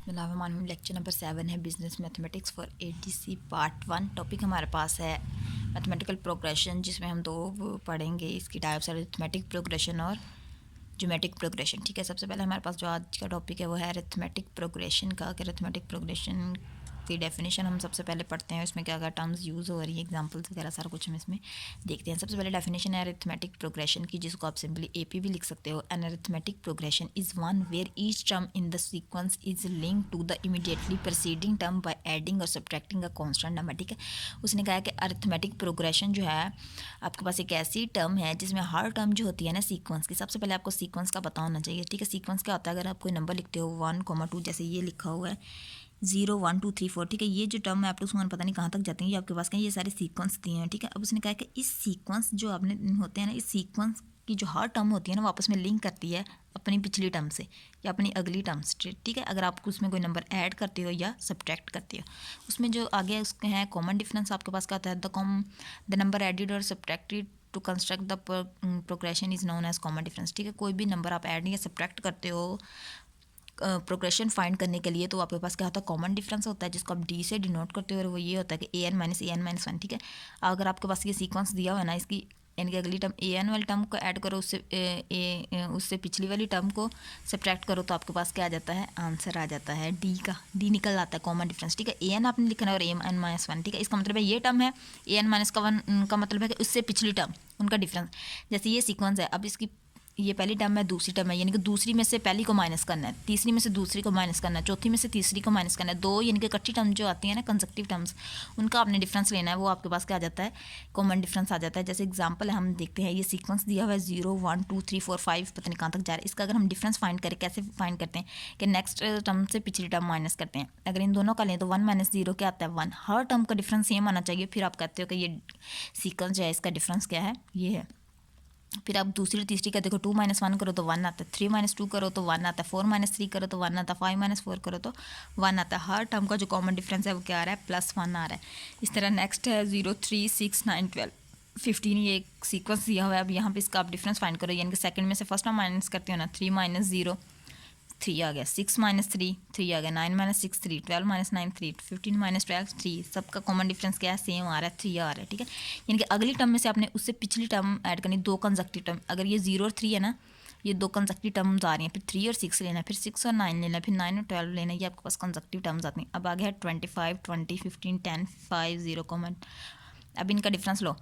बिस्मिल्लाहिर्रहमानिर्रहीम। Lecture number 7 है business mathematics for ADC part 1। Topic हमारे पास है मैथमेटिकल प्रोग्रेशन, जिसमें हम दो पढ़ेंगे इसकी टाइप्स, अरिथमेटिक प्रोग्रेशन और ज्योमेट्रिक प्रोग्रेशन। ठीक है, सबसे पहले हमारे पास जो आज का टॉपिक है वो है अरिथमेटिक प्रोग्रेशन का। कि अरिथमेटिक प्रोग्रेशन की डेफिनेशन हम सबसे पहले पढ़ते हैं, इसमें क्या क्या टर्म्स यूज़ हो रही है, एग्जांपल्स वगैरह सारा कुछ हम इसमें देखते हैं। सबसे पहले डेफिनेशन है अरिथमेटिक प्रोग्रेशन की, जिसको आप सिंपली एपी भी लिख सकते हो। An arithmetic progression is one where each term in the sequence is link to the immediately preceding term by adding और सब्ट्रैक्टिंग अ कांस्टेंट नंबर। ठीक है, उसने कहा कि अरिथमेटिक प्रोग्रेशन जो है आपके पास एक ऐसी टर्म है जिसमें हर टर्म जो होती है ना सीक्वेंस की, सबसे पहले आपको सीक्वेंस का पता होना चाहिए। ठीक है, सीक्वेंस क्या होता है? अगर आप कोई नंबर लिखते हो 1, 2, जैसे ये लिखा हुआ है 0, 1, 2, 3, 4। ठीक है, ये जो टर्म है आप लोग पता नहीं कहाँ तक जाते हैं, ये आपके पास क्या, ये सारे सीक्वेंस दिए हैं। ठीक है, अब उसने कहा कि इस सीक्वेंस जो आपने होते हैं ना, इस सीक्वेंस की जो हर टर्म होती है ना, वो आपस में लिंक करती है अपनी पिछली टर्म से या अपनी अगली टर्म से। ठीक है, अगर आप उसमें कोई नंबर ऐड करते हो या सब्ट्रैक्ट करते हो, उसमें जो आगे उसके हैं कॉमन डिफरेंस आपके पास क्या होता है? द नंबर एडिड और subtracted to construct the progression is known as common difference. ठीक है, कोई भी नंबर आप ऐड या सब्ट्रैक्ट करते हो प्रोग्रेशन फाइंड करने के लिए, तो आपके पास क्या होता है? कॉमन डिफरेंस होता है, जिसको आप डी से डिनोट करते हो, और वो ये होता है कि an-1। ठीक है, अगर आपके पास ये सीक्वेंस दिया हुआ है ना, इसकी यानी कि अगली टर्म an वाली टर्म को ऐड करो, उससे पिछली वाली टर्म को सब्ट्रैक्ट करो, तो आपके पास क्या आ जाता है? आंसर आ जाता है डी का। डी निकल आता है कॉमन डिफरेंस। ठीक है, an आपने लिखना है और an-1। ठीक है, इसका मतलब है ये टर्म है an-1 का मतलब है कि उससे पिछली टर्म उनका डिफरेंस। जैसे ये सीक्वेंस है, अब इसकी ये पहली टर्म है, दूसरी टर्म है, यानी कि दूसरी में से पहली को माइनस करना है, तीसरी में से दूसरी को माइनस करना है, चौथी में से तीसरी को माइनस करना है। दो यानी कि इकट्ठी टर्म जो आती है ना, कंसेक्टिव टर्म्स, उनका आपने डिफरेंस लेना है, वो आपके पास क्या आ जाता है? कॉमन डिफरेंस आ जाता है। जैसे एग्जांपल हम देखते हैं, ये सीक्वेंस दिया हुआ है 0, 1, 2, 3, 4, 5, पता नहीं कहाँ तक जा रहा है। इसका अगर हम डिफरेंस फाइंड करें, कैसे फाइंड करते हैं कि नेक्स्ट टर्म से पिछली टर्म माइनस करते हैं। अगर इन दोनों का लें तो 1 - 0 क्या आता है? 1। हर टर्म का डिफरेंस सेम आना चाहिए, फिर आप कहते हो कि ये सीक्वेंस जो है इसका डिफरेंस क्या है? ये है। फिर आप दूसरी और तीसरी का देखो, 2 - 1 करो तो 1 आता है, 3 - 2 करो तो 1 आता है, 4 - 3 करो तो 1 आता है, 5 - 4 करो तो 1 आता है। हर टर्म का जो कॉमन डिफरेंस है वो क्या आ रहा है? +1 आ रहा है। इस तरह नेक्स्ट है 0, 3, 6, 9, 12, 15। ये एक सीक्वेंस दिया हुआ है। अब यहाँ पे इसका आप डिफरेंस फाइंड करो, यानी कि सेकंड में से फर्स्ट टर्म माइनस करते हो ना, 3 - 0 3 आ गया, 6 - 3 3 आ गया, 9 - 6 3, 12 - 9 3, 15 - 12 3। सबका कॉमन डिफरेंस क्या है? सेम आ रहा है, 3 आ रहा है। ठीक है, यानी कि अगली टर्म में से आपने उससे पिछली टर्म ऐड करनी, दो कंसेक्टिव टर्म। अगर ये 0 और 3 है ना, ये दो कंसेक्टिव टर्म्स आ रही हैं, फिर 3 और 6 लेना है, फिर 6 और 9 लेना है, फिर 9 और 12 लेना है, ये आपके पास कंसेक्टिव टर्म्स आती हैं। अब आगे है 25, 20, 15, 10, 5, 0 कॉमन। अब इनका डिफरेंस लो,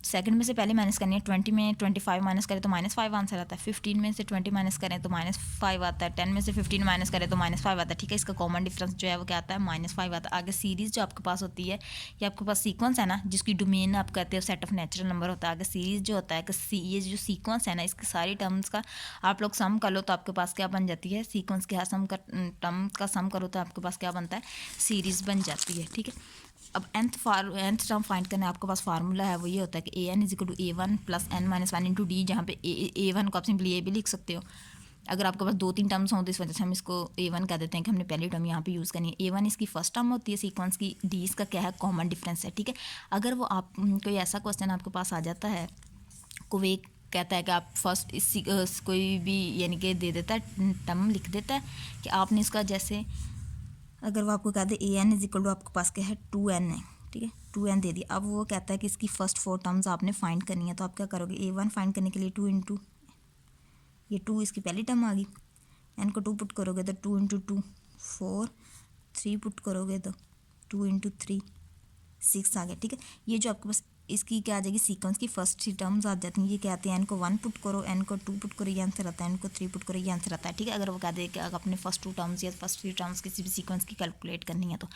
सेकंड में से पहले माइनस करनी है। 20 में 25 माइनस करें तो -5 आंसर आता है। 15 में से 20 माइनस करें तो -5 आता है। 10 में से 15 माइनस करें तो -5 आता है। ठीक है, इसका कॉमन डिफरेंस जो है वो क्या आता है? -5 आता है। आगे सीरीज़ जो आपके पास होती है, ये आपके पास सीक्वेंस है ना, जिसकी डोमेन आप कहते हो सेट ऑफ नेचुरल नंबर होता है। आगे सीरीज़ जो होता है कि ये जो सीक्वेंस है ना, इसकी सारी टर्म्स का आप लोग सम कर लो तो आपके पास क्या बन जाती है? सीक्वेंस के सम का टर्म का सम करो तो आपके पास क्या बनता है? सीरीज़ बन जाती है। ठीक है, अब nth टर्म फाइंड करना है, आपके पास फार्मूला है, वो ये होता है कि an = a1 + n - 1 × d, जहाँ पे a1 को आप सिंपली a भी लिख सकते हो। अगर आपके पास 2-3 टर्म्स हों तो इस वजह से हम इसको a1 कह देते हैं कि हमने पहली टर्म यहाँ पे यूज़ करनी है। a1 इसकी फर्स्ट टर्म होती है सीक्वेंस की, d इसका क्या है? कॉमन डिफरेंस है। ठीक है, अगर वो आप कोई ऐसा क्वेश्चन आपके पास आ जाता है, कोई कहता है कि आप फर्स्ट इस कोई भी यानी कि दे देता है, टर्म लिख देता है कि आपने इसका, जैसे अगर वो आपको कहते हैं an = आपके पास क्या है? 2n है। ठीक है, 2n दे दिया। अब वो कहता है कि इसकी फर्स्ट 4 टर्म्स आपने फाइंड करनी है, तो आप क्या करोगे? a1 फाइंड करने के लिए 2 × ये 2 इसकी पहली टर्म आ गई, n को 2 पुट करोगे तो 2 × 2 4, 3 पुट करोगे तो 2 × 3 6 आ गया। ठीक है, ये जो आपके पास इसकी क्या आ जाएगी? सीक्वेंस की फर्स्ट 3 टर्म्स आ जाती हैं। ये कहते हैं n को 1 पुट करो, n को 2 पुट करो, ये आंसर आता है, n को 3 पुट करो, ये आंसर आता है। ठीक है, अगर वो कह दे कि अगर अपने फर्स्ट 2 टर्म्स या फर्स्ट 3 टर्म्स किसी भी सीक्वेंस की कैलकुलेट करनी है, तो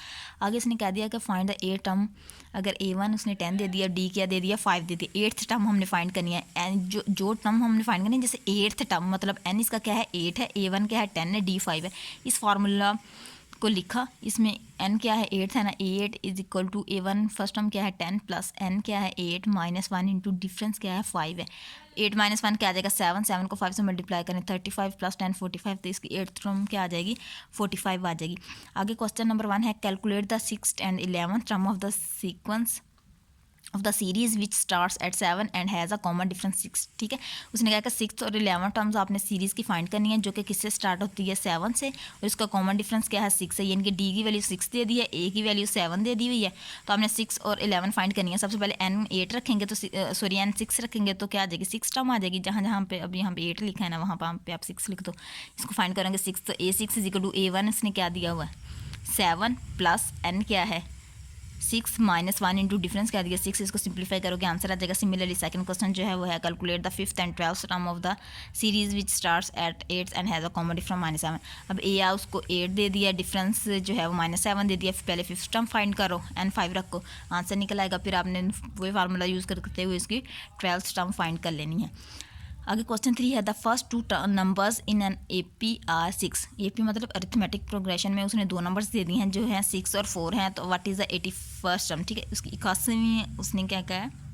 आगे इसने कह दिया कि फाइंड द ए टर्म। अगर a1 उसने 10 दे दिया, d क्या दे दिया? 5 दे दिया। 8th टर्म हमने फाइंड करनी है, एन जो टर्म हमने फाइंड करनी है, जैसे 8th टर्म मतलब n इसका क्या है? 8 है, a1 क्या है? 10 है, d 5 है। इस फार्मूला को लिखा, इसमें n क्या है? 8 है ना, 8 = a1 फर्स्ट टर्म क्या है? 10 प्लस n क्या है? 8 -1 इंटू डिफरेंस क्या है? 5 है। 8 - 1 क्या आ जाएगा? 7 7 को 5 से मल्टीप्लाई करें, 35 + 10 45, तो इसकी 8th टर्म क्या आ जाएगी? 45 आ जाएगी। आगे क्वेश्चन नंबर 1 है calculate the 6th and 11th term of the sequence of the series which starts at 7 and has a common difference 6। ठीक है, उसने कहा कि 6 और 11 टर्म्स आपने सीरीज़ की फाइंड करनी है जो कि किससे स्टार्ट होती है 7 से, और इसका कॉमन डिफरेंस क्या है 6 है, यानी कि डी की वैल्यू 6 दे दी है, ए की वैल्यू 7 दे दी हुई है। तो आपने 6 और 11 फाइंड करनी है। सबसे पहले एन 8 रखेंगे तो सॉरी एन 6 रखेंगे तो क्या आ जाएगी 6 टर्म आ जाएगी। जहाँ जहाँ पे अभी यहाँ पे 8 लिखा है ना वहाँ पे आप 6 लिख दो। इसको फाइंड करेंगे 6, तो A6 is equal to A1 इसने क्या दिया हुआ है 7 प्लस एन क्या है 6 माइनस 1 इंटू डिफरेंस क्या दिया 6। इसको सिंप्लीफाई करोगे आंसर आ जाएगा। सिमिलरली सेकंड क्वेश्चन जो है वो है calculate the 5th and 12th term of the series which starts at 8 and has a common difference -7। अब ए आ उसको 8 दे दिया, डिफरेंस जो है वो -7 दे दिया। पहले 5th टर्म फाइंड करो एंड 5 रखो, आंसर निकल आएगा। फिर आपने वही फार्मूला यूज़ करते हुए इसकी 12th टर्म फाइंड कर लेनी है। आगे क्वेश्चन 3 है the first 2 numbers in an AP are 6। AP मतलब अरिथमेटिक प्रोग्रेशन में उसने 2 नंबर्स दे दिए हैं जो हैं 6 और 4 हैं। तो what is the 81st term. ठीक है, उसकी 81वीं उसने क्या कहा है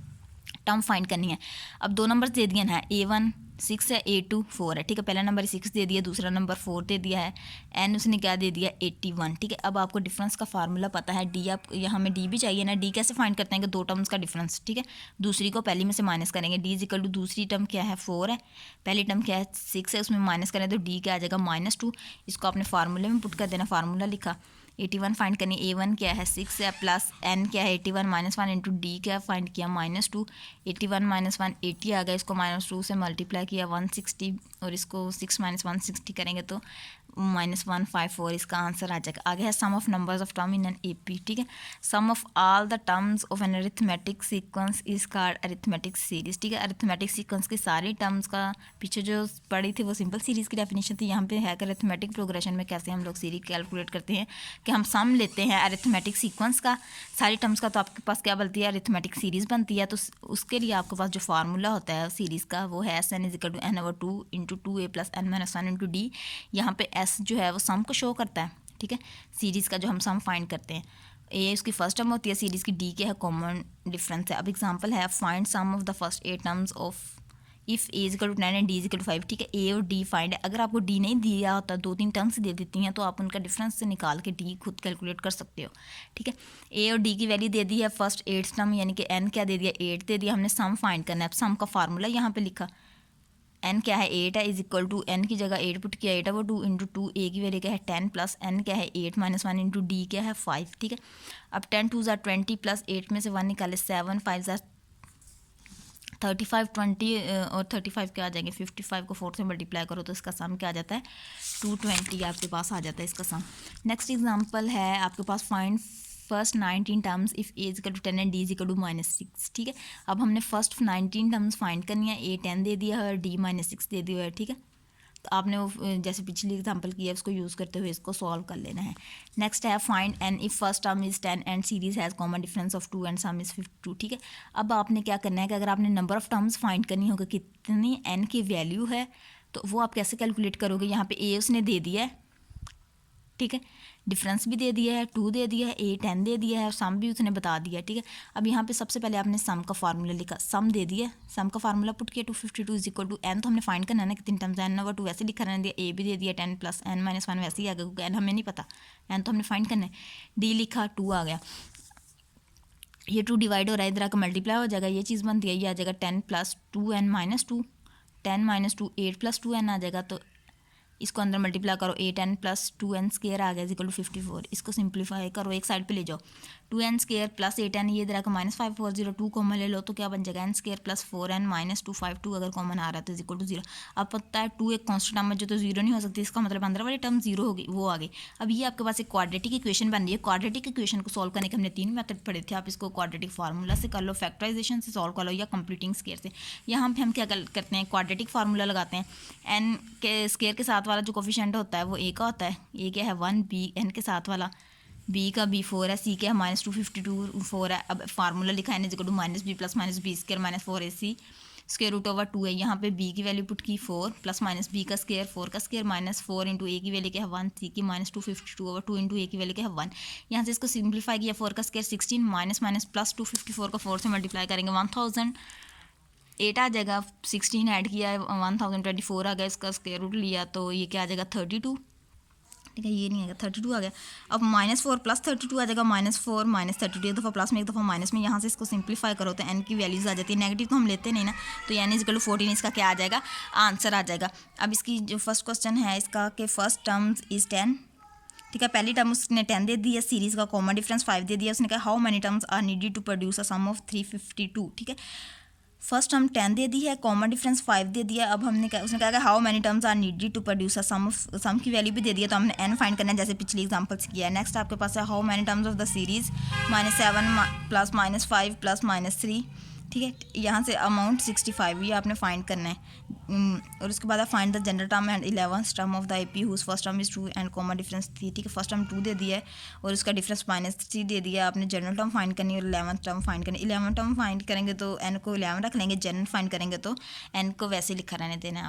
टर्म फाइंड करनी है। अब 2 नंबर्स दे दिए हैं A1 6 है, A2 4 है। ठीक है, पहला नंबर 6 दे दिया, दूसरा नंबर 4 दे दिया है, एन उसने क्या दे दिया 81। ठीक है, अब आपको डिफरेंस का फार्मूला पता है डी, आप यहाँ हमें डी भी चाहिए ना। डी कैसे फाइंड करते हैं कि 2 टर्म्स का डिफरेंस। ठीक है, दूसरी को पहली में से माइनस करेंगे। डी इज इक्वल टू दूसरी टर्म क्या है 4 है, पहली टर्म क्या है 6 है, उसमें माइनस करें तो डी क्या आ जाएगा -2। इसको आपने फार्मूले में पुट कर देना, फार्मूला लिखा 81 फाइंड करनी। A1 क्या है 6 है, प्लस एन क्या है 81 -1 इंटू डी क्या फाइंड किया -2। 81 -1 80 आ गया, इसको -2 से मल्टीप्लाई किया 160, और इसको 6 - 160 करेंगे तो -154। इसका आंसर आ जाएगा। आगे है sum of numbers of term in an AP। ठीक है, sum of all the terms of an arithmetic sequence is called arithmetic series. ठीक है, अरिथमेटिक सीक्वेंस की सारी टर्म्स का पीछे जो पढ़ी थी वो सिंपल सीरीज़ की डेफिनेशन थी। यहाँ पे है कि अरिथमेटिक प्रोग्रेशन में कैसे हम लोग सीरीज कैलकुलेट करते हैं कि हम सम लेते हैं अरिथमेटिक सीक्वेंस का सारी टर्म्स का, तो आपके पास क्या बनती है अरिथमेटिक सीरीज़ बनती है। तो उसके लिए आपके पास जो फार्मूला होता है सीरीज़ का वो है SN is equal to N/2 into 2A plus N-1 into d. यहाँ पे S जो है वो सम को शो करता है। ठीक है, सीरीज़ का जो हम सम फाइंड करते हैं, ए उसकी फर्स्ट टर्म होती है सीरीज़ की, डी क्या है कॉमन डिफरेंस है। अब एग्जांपल है find sum of the first 8 terms of if A equal to 9 and D equal to 5। ठीक है, ए और डी फाइंड है। अगर आपको डी नहीं दिया होता, 2-3 टर्म्स दे देती हैं, तो आप उनका डिफरेंस से निकाल के डी खुद कैलकुलेट कर सकते हो। ठीक है, ए और डी की वैल्यू दे दी है फर्स्ट 8 टर्म, यानी कि एन क्या दे दिया 8 दे दिया, हमने सम फाइंड करना है। अब सम का फार्मूला यहाँ पे लिखा, एन क्या है 8 है, इज इक्वल टू एन की जगह 8 पुट किया 8 है वो 2 इंटू 2, ए की वैल्यू क्या है 10 प्लस एन क्या है 8 -1 इंटू डी क्या है 5। ठीक है, अब 10 2 ज़ा 20 प्लस 8 में से 1 निकाले 7 5 ज़ा 35 20 और 35 क्या आ जाएंगे 55 को 4 से मल्टीप्लाई करो तो इसका सम क्या आ जाता है 220 आपके पास आ जाता है इसका सम। नेक्स्ट एग्जांपल है आपके पास find first 19 terms if A is equal to 10 and D is equal to -6। ठीक है, अब हमने फर्स्ट 19 टर्म्स फाइंड करनी है। A 10 दे दिया है और D -6 दे दिया है। ठीक है, तो आपने वो जैसे पिछली एग्जांपल की है उसको यूज़ करते हुए इसको सॉल्व कर लेना है। नेक्स्ट है find n if first term is 10 and series has common difference of 2 and sum is 52। ठीक है, अब आपने क्या करना है कि अगर आपने नंबर ऑफ़ टर्म्स फाइंड करनी होगी कितनी एन की वैल्यू है, तो वो आप कैसे कैलकुलेट करोगे। यहाँ पे ए उसने दे दिया है, ठीक है, डिफरेंस भी दे दिया है 2 दे दिया है, A 10 दे दिया है और सम भी उसने बता दिया है। ठीक है, अब यहाँ पे सबसे पहले आपने सम का फार्मूला लिखा, सम दे दिया, सम का फार्मूला पुट किया 252 इज इक्वल टू एन, तो हमने फाइंड करना है ना कितनी टर्म्स है, N/2 वैसे लिखा रहने दिया, A भी दे दिया 10 प्लस N-1 वैसे ही आ गया क्योंकि एन हमें नहीं पता, एन तो हमने फाइंड करना है। डी लिखा 2 आ गया, ये 2 डिवाइड हो रहा है, इधर आकर मल्टीप्लाई हो जाएगा, ये चीज़ बनती है, ये आ जाएगा 10 प्लस 2n -2, 10 -2 8 प्लस 2n आ जाएगा, तो इसको अंदर मल्टीप्लाई करो 8n प्लस 2n स्केयर आ गया इक्वल टू 54। इसको सिंप्लीफाई करो एक साइड पे ले जाओ, 2n स्केयर प्लस 8n ये इधर आकर -540 2 कॉमन ले लो तो क्या बन जाएगा n स्केयर प्लस 4n -252 अगर कॉमन आ रहा है तो इक्वल टू 0। अब पता है 2 एक कॉन्स्टेंट नंबर जो तो 0 नहीं हो सकती, इसका मतलब अंदर वाली टर्म 0 होगी, वो आ गई। अब ये आपके पास एक क्वाड्रेटिक इक्वेशन बन रही है। क्वाड्रेटिक इक्वेशन को सॉल्व करने के हमने 3 मेथड पढ़े थे, आप इसको क्वाड्रेटिक फार्मूला से कर लो, फैक्टराइजेशन से सॉल्व कर लो या कंप्लीटिंग स्केयर से। यहाँ पे हम क्या करते हैं क्वाड्रेटिक फार्मूला लगाते हैं, एन के स्केयर के साथ वाला जो कोफिशिएंट होता है वो ए का होता है, ए क्या है 1, बी एन के साथ वाला बी का बी 4 है, सी क्या है -252 4 है। अब फार्मूला लिखा है equal to -b plus -b square -4ac square root over 2 है। यहाँ पे b की वैल्यू पुट की 4 प्लस -b का स्केयर 4 का स्केयर -4 इंटू ए की वैल्यू क्या है 1, सी की -252 ओवर 2 इंटू ए की वैल्यू क्या है 1। यहाँ से इसको सिंप्लीफाई किया 4 का स्केयर 16 माइनस प्लस 254 का 4 से मल्टीप्लाई करेंगे 1008 आ जाएगा, 16 ऐड किया है 1024 आ गया, इसका स्केयर रूट लिया तो ये क्या आ जाएगा 32 ठीक है, ये नहीं आएगा, 32 आ गया। अब -4 + 32 आ जाएगा, -4 -32, एक दफ़ा प्लस में एक दफ़ा माइनस में, यहाँ से इसको सिंप्लीफाई करो तो n की वैल्यूज़ आ जाती है। नेगेटिव तो हम लेते नहीं ना, तो n = 14 इसका क्या आ जाएगा, आंसर आ जाएगा। अब इसकी जो फर्स्ट क्वेश्चन है इसका कि फर्स्ट टर्म इज़ 10, ठीक है, पहली टर्म उसने 10 दे दी है, सीरीज़ का कॉमन डिफरेंस 5 दे दिया, उसने कहा how many terms are needed to produce a sum of 352, ठीक है। फर्स्ट टर्म 10 दे दी है, कॉमन डिफरेंस 5 दे दिया। अब हमने कहा, उसने कहा कि how many terms are needed to produce a sum की वैल्यू भी दे दिया, तो हमने n फाइंड करना है जैसे पिछली एग्जांपल से किया है। नेक्स्ट आपके पास है how many terms of the series -7 + -5 + -3, ठीक है। यहाँ से अमाउंट 65 ये आपने फाइंड करना है। और उसके बाद आप find the general term and 11th term of the AP whose first term is 2 and common difference 3, ठीक है। फर्स्ट टर्म 2 दे दिया है और उसका डिफरेंस -3 दे दिया है। आपने जनरल टर्म फाइंड करनी है और 11th टर्म फाइंड करनी है। 11th टर्म फाइंड करेंगे तो n को 11 रख लेंगे, जनरल फाइंड करेंगे तो n को वैसे लिखा रहने देना है।